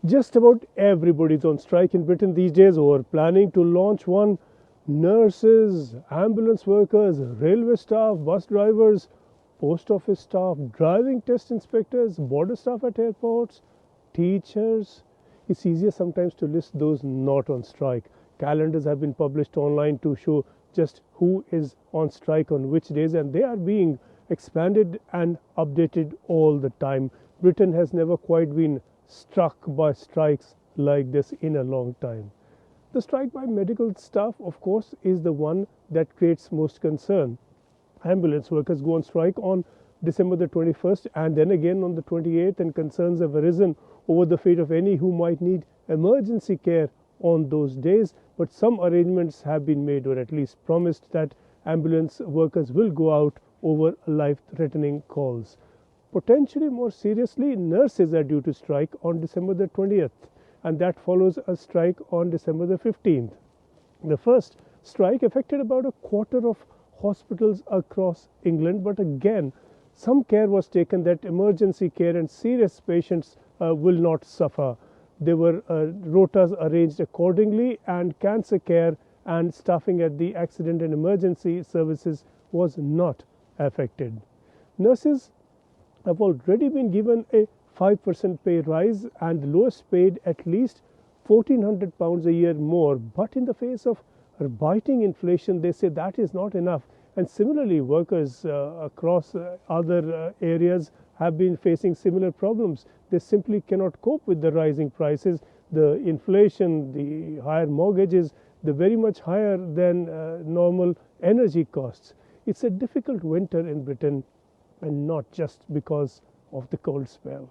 Just about everybody's on strike in Britain these days or planning to launch one. Nurses, ambulance workers, railway staff, bus drivers, post office staff, driving test inspectors, border staff at airports, teachers. It's easier sometimes to list those not on strike. Calendars have been published online to show just who is on strike on which days, and they are being expanded and updated all the time. Britain has never quite been struck by strikes like this in a long time. The strike by medical staff, of course, is the one that creates most concern. Ambulance workers go on strike on December the 21st and then again on the 28th, and concerns have arisen over the fate of any who might need emergency care on those days. But some arrangements have been made, or at least promised, that ambulance workers will go out over life-threatening calls. Potentially more seriously, nurses are due to strike on December the 20th, and that follows a strike on December the 15th. The first strike affected about a quarter of hospitals across England, but again, some care was taken that emergency care and serious patients will not suffer. There were rotas arranged accordingly, and cancer care and staffing at the accident and emergency services was not affected. Nurses have already been given a 5% pay rise, and the lowest paid at least £1,400 a year more. But in the face of biting inflation, they say that is not enough. And similarly, workers across other areas have been facing similar problems. They simply cannot cope with the rising prices, the inflation, the higher mortgages, the very much higher than normal energy costs. It's a difficult winter in Britain, and not just because of the cold spell.